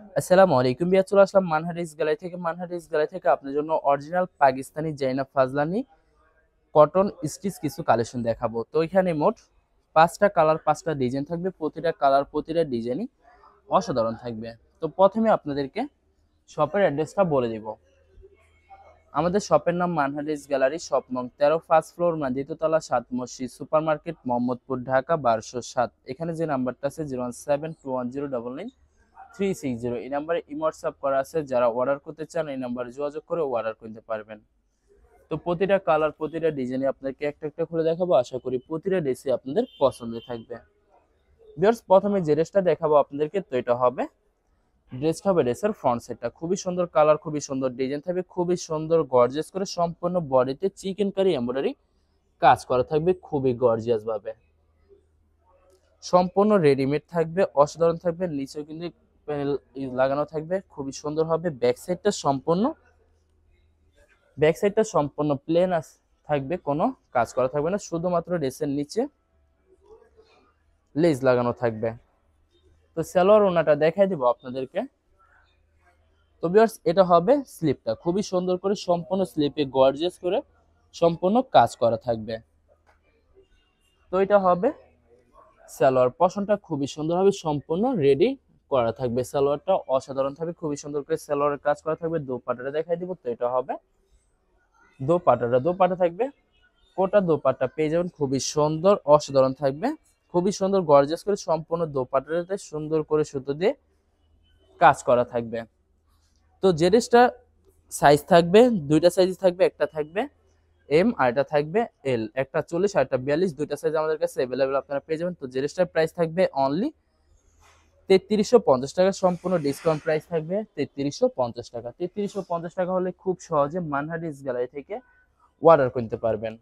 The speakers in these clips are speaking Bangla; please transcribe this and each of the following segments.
আসসালামু আলাইকুম বিয়া, চলে আসলাম মানহারিস গ্যালারি থেকে আপনার জন্য অরিজিনাল পাকিস্তানি জাইনা ফাজলানি কটন স্টিচ কিছু কালেকশন দেখাবো। তো এখানে মোট 5টা কালার 5টা ডিজাইন থাকবে, প্রতিটা কালার প্রতিটা ডিজাইনই অসাধারণ থাকবে। তো প্রথমে আপনাদেরকে শপের অ্যাড্রেসটা বলে দিব। আমাদের শপের নাম মানহারিস গ্যালারি, শপ নং 13, ফার্স্ট ফ্লোর, দ্বিতীয়তলা, 7 মসজিদ সুপার মার্কেট, মোহাম্মদপুর, ঢাকা 1207। এখানে যে নাম্বারটা আছে 01721093360, এই নাম্বারে ইমো হোয়াটসঅ্যাপ করা আছে। যারা অর্ডার করতে চান এই নাম্বারে যোগাযোগ করে অর্ডার করতে পারবেন। তো প্রতিটা কালার প্রতিটা ডিজাইনে আপনাকে একটা একটা খুলে দেখাবো, আশা করি প্রতিটা ড্রেসই আপনাদের পছন্দ থাকবে। ভিউয়ার্স, প্রথমে যে ড্রেসটা দেখাবো আপনাদেরকে, তো এটা হবে ড্রেসের ফ্রন্ট সাইডটা খুবই সুন্দর কালার, খুবই সুন্দর ডিজাইন থাকবে, খুবই সুন্দর গর্জিয়াস করে সম্পূর্ণ বডিতে চিকেন কারি এমব্রয়ডারি কাজ করা থাকবে, খুবই গর্জিয়াস ভাবে সম্পূর্ণ রেডিমেড থাকবে, অসাধারণ থাকবে। নিচেও কিন্তু প্যানেল লাগানো থাকবে, খুবই সুন্দর হবে। ব্যাক সাইডটা সম্পূর্ণ প্লেন থাকবে, কোনো কাজ করা থাকবে না, শুধুমাত্র ড্রেসের নিচে লেজ লাগানো থাকবে। তো সালোয়ার ওনাটা দেখাই দিব আপনাদেরকে। তো ভিউয়ার্স, এটা হবে স্লিপটা খুবই সুন্দর করে সম্পূর্ণ স্লিপে গর্জিয়াস করে সম্পূর্ণ কাজ করা থাকবে। তো এটা হবে সালোয়ার পশনটা খুবই সুন্দর হবে, সম্পূর্ণ রেডি করা থাকবে। সালোয়ারটা অসাধারণ থাকবে, খুবই সুন্দর করে সালোয়ারের কাজ করা থাকবে। দোপাট্টাটা দেখাই দিব। তো এটা হবে দোপাট্টা থাকবে, কোটা দোপাট্টা পেয়ে যাবেন, খুবই সুন্দর অসাধারণ থাকবে, খুবই সুন্দর গর্জিয়াস করে সম্পূর্ণ দোপাট্টাতে সুন্দর করে সুতো দিয়ে কাজ করা থাকবে। তো যে ড্রেসটা সাইজ থাকবে, দুইটা সাইজ থাকবে, একটা থাকবে এম আর এটা থাকবে এল, একটা 40 আর একটা 42, দুইটা সাইজ আমাদের কাছে अवेलेबल আপনারা পেয়ে যাবেন। তো যে ড্রেসটার প্রাইস থাকবে অনলি 3350 টাকা, সম্পূর্ণ ডিসকাউন্ট প্রাইস থাকবে 3350 টাকা। 3350 টাকা হলে খুব সহজে মানহারিস গ্যালারি থেকে অর্ডার করতে পারবেন।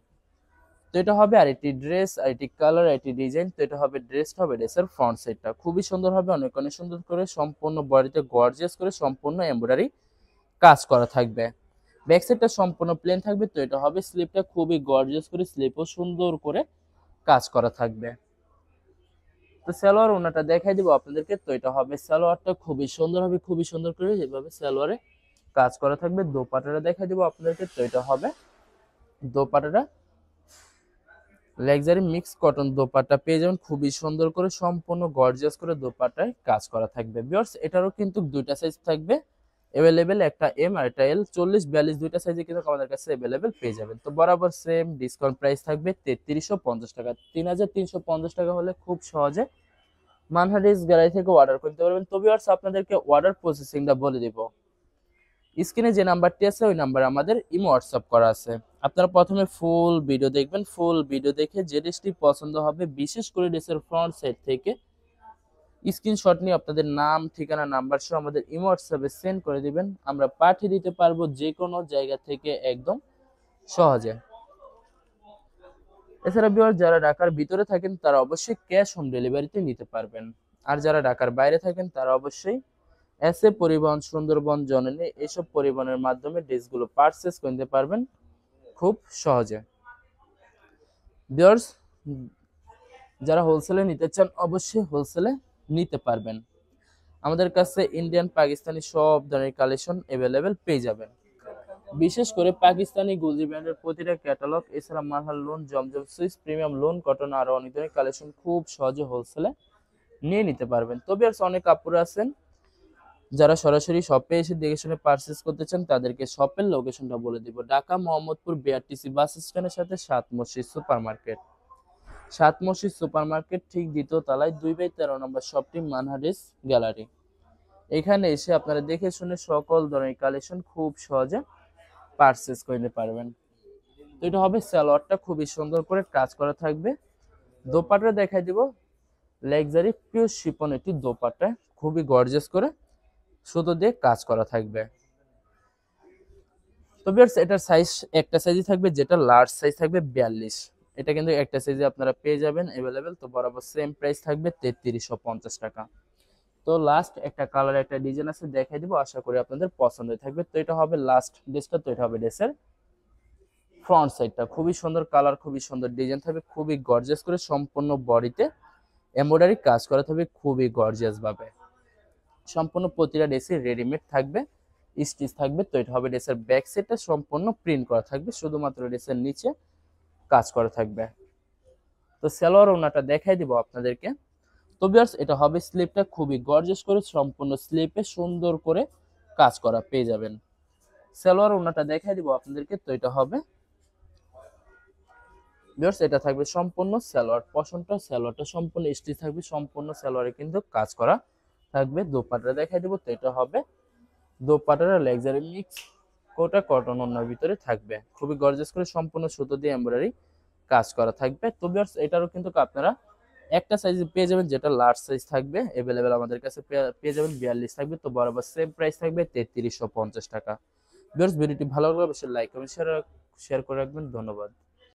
তো এটা হবে আরেকটি ড্রেস, আরেকটি কালার, আরেকটি ডিজাইন। তো এটা হবে ড্রেসের ফ্রন্ট সাইডটা খুবই সুন্দর হবে, অনেক অনেক সুন্দর করে সম্পূর্ণ বডিতে গর্জিয়াস করে সম্পূর্ণ এমব্রয়ডারি কাজ করা থাকবে। ব্যাক সাইডটা সম্পূর্ণ প্লেন থাকবে। তো এটা হবে স্লিপটা খুবই গর্জিয়াস করে, স্লিপও সুন্দর করে কাজ করা থাকবে। তো সালোয়ার ওনাটা দেখাই দিব আপনাদেরকে। তো এটা হবে সালোয়ারটা খুবই সুন্দর হবে, খুবই সুন্দর করে যেভাবে সালোয়ারে কাজ করা থাকবে। দোপাট্টাটা দেখাই দিব আপনাদেরকে। তো এটা হবে দোপাট্টাটা লাক্সারি মিক্স কটন দোপাট্টা পেয়ে যাবেন, খুবই সুন্দর করে সম্পূর্ণ গর্জিয়াস করে দোপাট্টায় কাজ করা থাকবে। ভিউয়ার্স, এটারও কিন্তু দুইটা সাইজ থাকবে अवेलेबल, একটা এম আর একটা এল, 40 42 দুইটা সাইজে কিন্তু আমাদের কাছে अवेलेबल পেয়ে যাবেন। তো বরাবর সেম ডিসকাউন্ট প্রাইস থাকবে 3350 টাকা। 3350 টাকা হলে খুব সহজে মানহারিস গ্যালারি থেকে অর্ডার করতে পারবেন। তো ভিউয়ার্স, আপনাদেরকে অর্ডার প্রসেসিংটা বলে দিব। স্ক্রিনে যে নাম্বারটি আছে ওই নাম্বারে আমাদের ইমো হোয়াটসঅ্যাপ করা আছে। আপনারা প্রথমে ফুল ভিডিও দেখবেন, ফুল ভিডিও দেখে যে ড্রেসটি পছন্দ হবে, বিশেষ করে ড্রেসের ফ্রন্ট সাইড থেকে স্ক্রিনশট নিয়ে আপনাদের নাম ঠিকানা নাম্বার সহ আমাদের ইমো হোয়াটসঅ্যাপে সেন্ড করে দিবেন, আমরা পাঠিয়ে দিতে পারবো যে কোনো জায়গা থেকে একদম সহজে। এছাড়া ভিউয়ার, যারা ঢাকার ভিতরে থাকেন তারা অবশ্যই ক্যাশ হোম ডেলিভারিতে নিতে পারবেন, আর যারা ঢাকার বাইরে থাকেন তারা অবশ্যই এসএ পরিবহন, সুন্দরবন, জননী এইসব পরিবহনের মাধ্যমে ড্রেসগুলো পারচেস করতে পারবেন খুব সহজে। ভিউয়ার্স, যারা হোলসেলে নিতে চান অবশ্যই হোলসেলে নিতে পারবেন। আমাদের কাছে ইন্ডিয়ান পাকিস্তানি সব ধরনের কালেকশন अवेलेबल পেয়ে যাবেন। বিশেষ করে পাকিস্তানি গুজি ব্র্যান্ডের প্রতিটা ক্যাটালগ, এছাড়া মারহাল লোন, জমজম সুইস, প্রিমিয়াম লোন, কটন, আরো অনেক ধরনের কালেকশন খুব সহজে হোলসেলে নিয়ে নিতে পারবেন। তবে আর অনেক কাপড় আছেন যারা সরাসরি শপে এসে দেখে শুনে পারচেস করতে চান, তাদেরকে শপের লোকেশনটা বলে দিব। ঢাকা মোহাম্মদপুর বিআরটিসি বাস স্ট্যান্ডের সাথে 7 মসজিদ সুপার মার্কেট, 7 মসজিদ সুপার মার্কেট ঠিক দ্বিতীয় তলায় 2/13 নম্বর শপটি মানহারিস গ্যালারি। এখানে এসে আপনারা দেখে শুনে সকল ধরনের কালেকশন খুব সহজে পারচেস করতে পারবেন। তো এটা হবে সালোয়ারটা খুবই সুন্দর করে কাজ করা থাকবে। দোপাট্টা দেখাই দিব, লাক্সারি পিওর শিফন একটি দোপাট্টা খুবই গর্জিয়াস করে সুতো দিয়ে কাজ করা থাকবে। তো ভিউয়ার্স, এটার সাইজ একটা সাইজই থাকবে, যেটা লার্জ সাইজ থাকবে 42, এটা কিন্তু একটা সাইজে আপনারা পেয়ে যাবেন अवेलेबल। তো বরাবর সেম প্রাইস থাকবে 3350 টাকা। তো লাস্ট একটা কালার একটা ডিজাইন আছে দেখাই দিব, আশা করি আপনাদের পছন্দ থাকবে। তো এটা হবে লাস্ট ড্রেসটা। তো এটা হবে ড্রেসের ফ্রন্ট সাইডটা খুবই সুন্দর কালার, খুবই সুন্দর ডিজাইন থাকবে, খুবই গর্জিয়াস করে সম্পূর্ণ বডিতে এমব্রয়ডারি কাজ করা থাকবে খুবই গর্জিয়াস ভাবে, সম্পূর্ণ প্রতিটা ড্রেসে রেডিমেড থাকবে, স্টিচ থাকবে। তো এটা হবে ড্রেসের ব্যাক সাইডটা সম্পূর্ণ প্রিন্ট করা থাকবে, শুধুমাত্র ড্রেসের নিচে কাজ করা থাকবে। তো সালোয়ার ওড়নাটা দেখাই দিব আপনাদেরকে। তো ভিউয়ার্স, এটা হবে স্লিপটা খুবই গর্জিয়াস করে, সম্পূর্ণ স্লিপে সুন্দর করে কাজ করা পেয়ে যাবেন। সালোয়ার ওড়নাটা দেখাই দিব আপনাদেরকে। তো এটা হবে ভিউয়ার্স, এটা থাকবে সম্পূর্ণ সালোয়ার পশনটা, সালোয়ারটা সম্পূর্ণ স্টিচ থাকবে, সম্পূর্ণ সালোয়ারে কিন্তু কাজ করা থাকবে। দোপাট্টা দেখাই দিব। তো এটা হবে দোপাট্টার লাক্সারি মিক্স কোটা কটন ওড়নার ভিতরে থাকবে, খুবই গর্জিয়াস করে সম্পূর্ণ সুতো দিয়ে এমব্রয়ডারি কাজ করা থাকবে। তো ভিউয়ার্স, এটারও কিন্তু আপনারা একটা সাইজে পেয়ে যাবেন, যেটা লার্জ সাইজ থাকবে अवेलेबल আমাদের কাছে পেয়ে যাবেন। 42 থাকবে। তো বরাবর সেম প্রাইস থাকবে 3350 টাকা। ভিউয়ার্স, ভিডিওটি ভালো লাগলে অবশ্যই লাইক কমেন্ট শেয়ার করে রাখবেন। ধন্যবাদ।